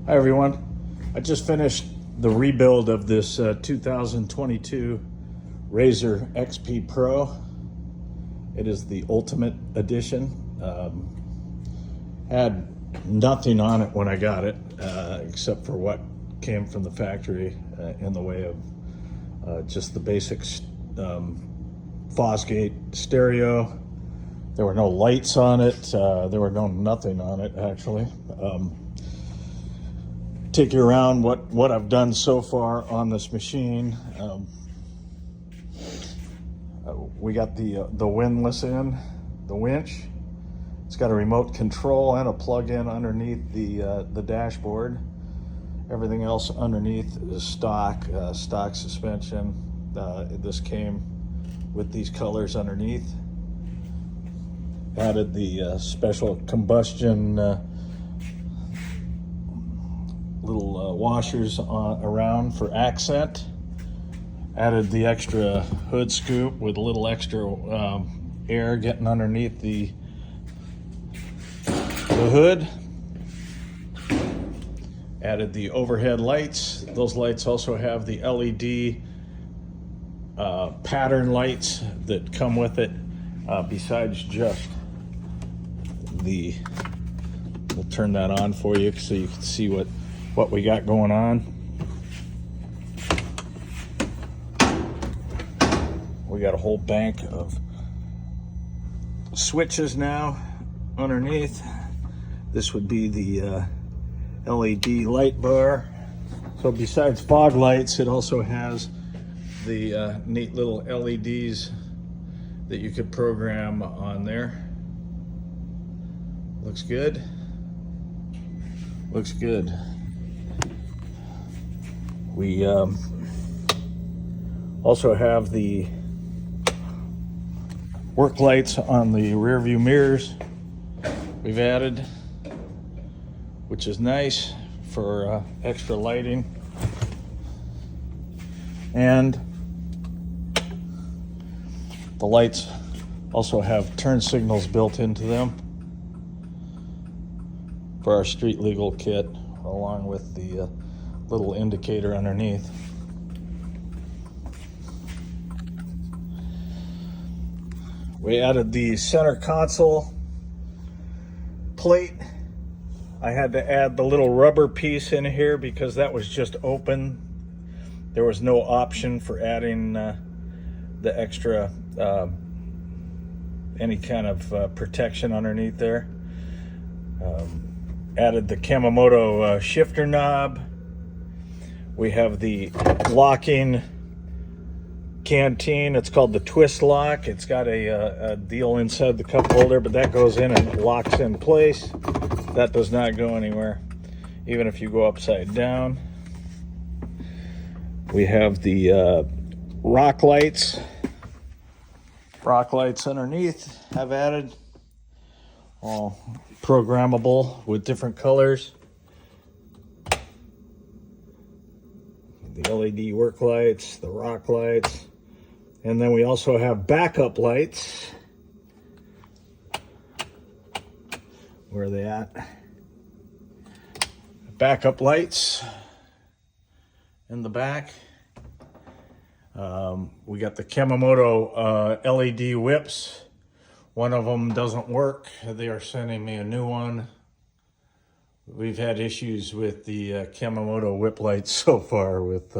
Hi everyone. I just finished the rebuild of this 2022 RzR XP Pro. It is the Ultimate Edition. Had nothing on it when I got it, except for what came from the factory in the way of just the basics. Fosgate stereo. There were no lights on it. There were nothing on it actually. Take you around what I've done so far on this machine. We got the windlass in, the winch. It's got a remote control and a plug-in underneath the dashboard. Everything else underneath is stock suspension. This came with these colors underneath. Added the special combustion little washers around for accent. Added the extra hood scoop with a little extra air getting underneath the hood. Added the overhead lights. Those lights also have the LED pattern lights that come with it, besides just we'll turn that on for you so you can see what we got going on. We got a whole bank of switches now underneath. This would be the LED light bar. So besides fog lights, it also has the neat little LEDs that you could program on there. Looks good. Looks good. We also have the work lights on the rear view mirrors we've added, which is nice for extra lighting. And the lights also have turn signals built into them for our street legal kit, along with the little indicator underneath. We added the center console plate. I had to add the little rubber piece in here because that was just open. There was no option for adding the extra any kind of protection underneath there. Added the Kamamoto shifter knob. We have the locking canteen. It's called the twist lock. It's got a deal inside the cup holder, but that goes in and locks in place. That does not go anywhere, even if you go upside down. We have the rock lights. Rock lights underneath have added, all programmable with different colors. The LED work lights, the rock lights, and then we also have backup lights. Where are they at? Backup lights in the back. We got the Kamamoto LED whips. One of them doesn't work. They are sending me a new one. We've had issues with the Kamamoto whip lights so far, with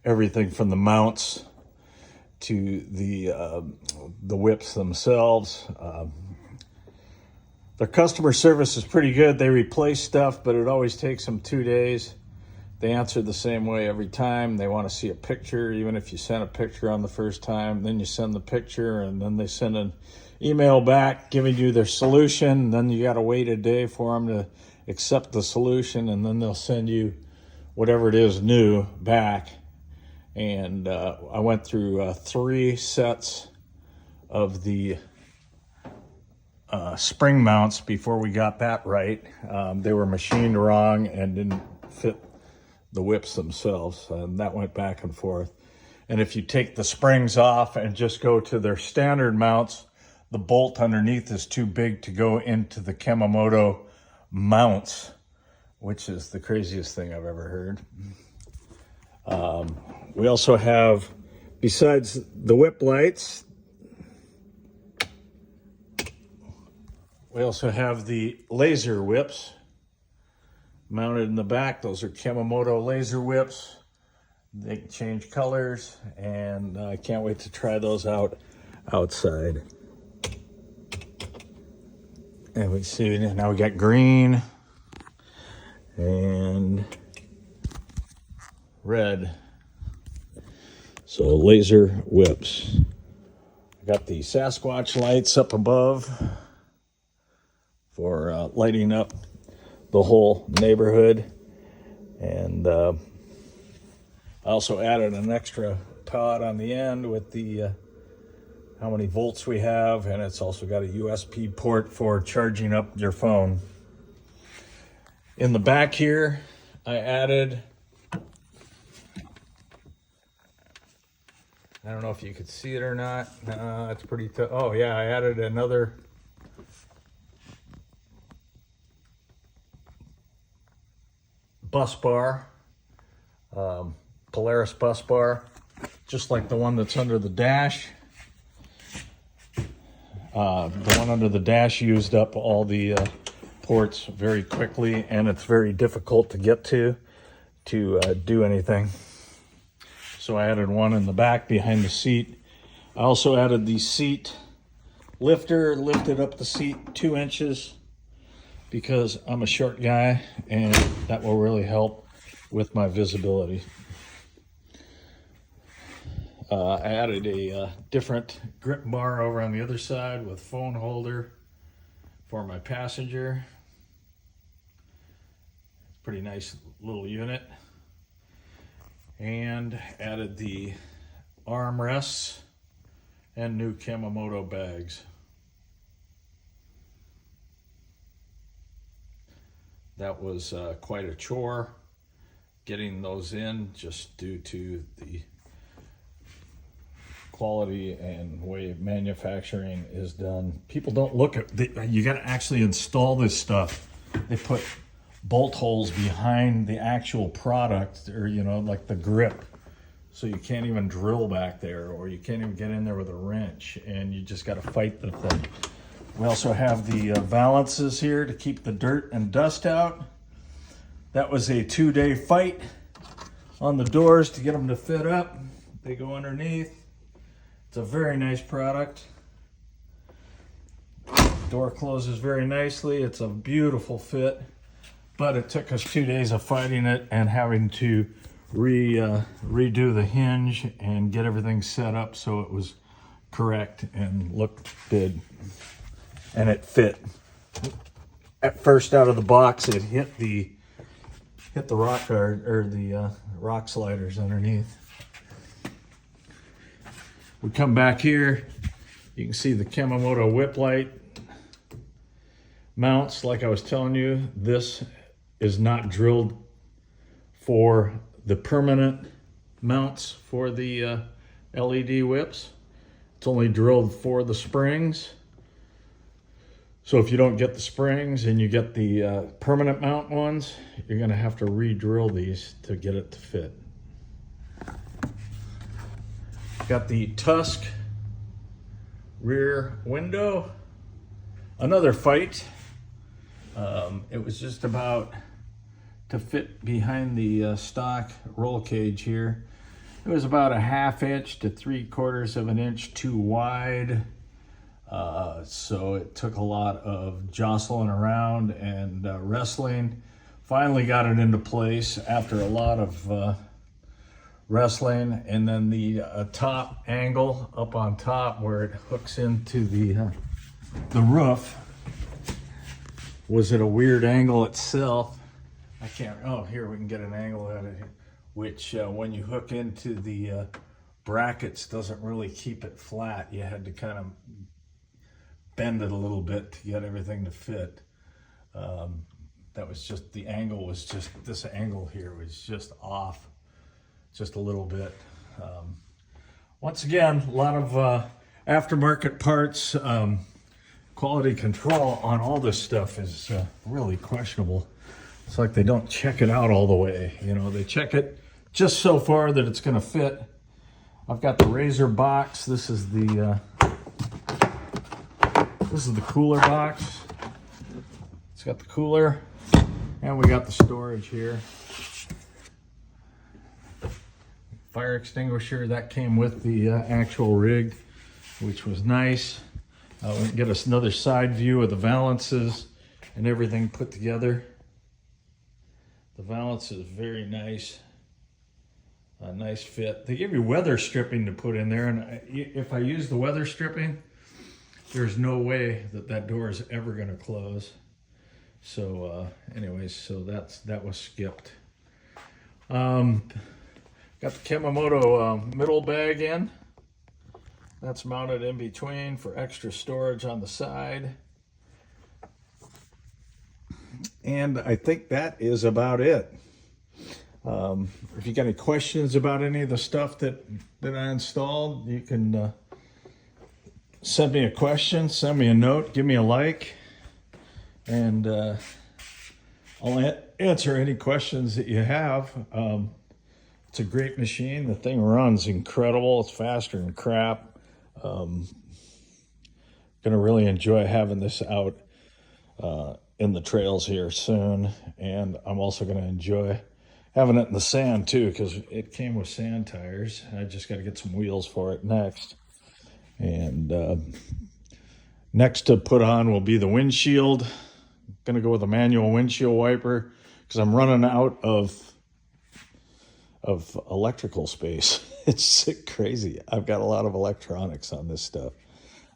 everything from the mounts to the whips themselves. Their customer service is pretty good. They replace stuff, but it always takes them 2 days. They answer the same way every time. They want to see a picture, even if you send a picture on the first time. Then you send the picture, and then they send an email back giving you their solution. Then you got to wait a day for them to accept the solution, and then they'll send you whatever it is new back. And I went through 3 sets of the spring mounts before we got that right. They were machined wrong and didn't fit the whips themselves, and that went back and forth. And if you take the springs off and just go to their standard mounts, the bolt underneath is too big to go into the Kamamoto mounts. which is the craziest thing I've ever heard. We also have, besides the whip lights, we also have the laser whips mounted in the back. Those are Kemomoto laser whips. They can change colors, and I can't wait to try those out outside. And we see now we got green and red. So laser whips. I got the Sasquatch lights up above for lighting up the whole neighborhood. And I also added an extra pod on the end with the how many volts we have, and it's also got a USB port for charging up your phone. In the back here, I added, I don't know if you could see it or not. It's pretty tough. Oh yeah, I added another bus bar, Polaris bus bar, just like the one that's under the dash. The one under the dash used up all the ports very quickly, and it's very difficult to get to do anything. So I added one in the back behind the seat. I also added the seat lifter, lifted up the seat 2 inches because I'm a short guy, and that will really help with my visibility. I added a different grip bar over on the other side with phone holder for my passenger. Pretty nice little unit. And added the armrests and new Kemomoto bags. That was quite a chore getting those in, just due to the quality and way manufacturing is done. People don't look at you got to actually install this stuff. They put bolt holes behind the actual product, or like the grip, so you can't even drill back there, or you can't even get in there with a wrench, and you just got to fight the thing. We also have the valances here to keep the dirt and dust out. That was a 2-day fight on the doors to get them to fit up. They go underneath. It's a very nice product. Door closes very nicely. It's a beautiful fit, but it took us 2 days of fighting it and having to redo the hinge and get everything set up so it was correct and looked good, and it fit. At first, out of the box, it hit the rock guard, or the rock sliders underneath. We come back here, you can see the Kemomoto whip light mounts. Like I was telling you, this is not drilled for the permanent mounts for the LED whips. It's only drilled for the springs. So if you don't get the springs and you get the permanent mount ones, you're gonna have to re-drill these to get it to fit. Got the Tusk rear window. Another fight. It was just about to fit behind the stock roll cage here. It was about a 1/2 inch to 3/4 of an inch too wide. So it took a lot of jostling around and wrestling. Finally got it into place after a lot of wrestling, and then the top angle up on top where it hooks into the roof was at a weird angle itself. I can't, oh, here we can get an angle at it, which when you hook into the brackets doesn't really keep it flat. You had to kind of bend it a little bit to get everything to fit. That was just, the angle was just, this angle here was just off just a little bit. Once again, a lot of aftermarket parts. Quality control on all this stuff is really questionable. It's like they don't check it out all the way. You know, they check it just so far that it's going to fit. I've got the RzR box. This is the cooler box. It's got the cooler, and we got the storage here. Fire extinguisher that came with the actual rig, which was nice. We can get us another side view of the valances and everything put together. The valance is very nice. A nice fit. They give you weather stripping to put in there, and if I use the weather stripping, there's no way that door is ever going to close. So anyways, so that was skipped. Got the Kemomoto middle bag in. That's mounted in between for extra storage on the side. And I think that is about it. If you got any questions about any of the stuff that I installed, you can send me a question, send me a note, give me a like, and I'll answer any questions that you have. It's a great machine. The thing runs incredible. It's faster than crap. Gonna really enjoy having this out in the trails here soon, and I'm also gonna enjoy having it in the sand too, because it came with sand tires. I just got to get some wheels for it next. And next to put on will be the windshield. I'm gonna go with a manual windshield wiper because I'm running out of electrical space. It's crazy. I've got a lot of electronics on this stuff.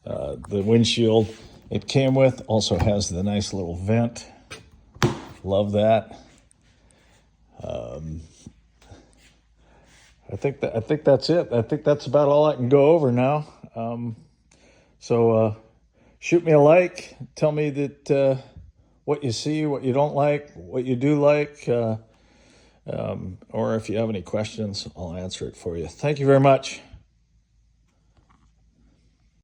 The windshield it came with also has the nice little vent. Love that. I think that's it. I think that's about all I can go over now. So shoot me a like. Tell me that what you see, what you don't like, what you do like, or if you have any questions, I'll answer it for you. Thank you very much.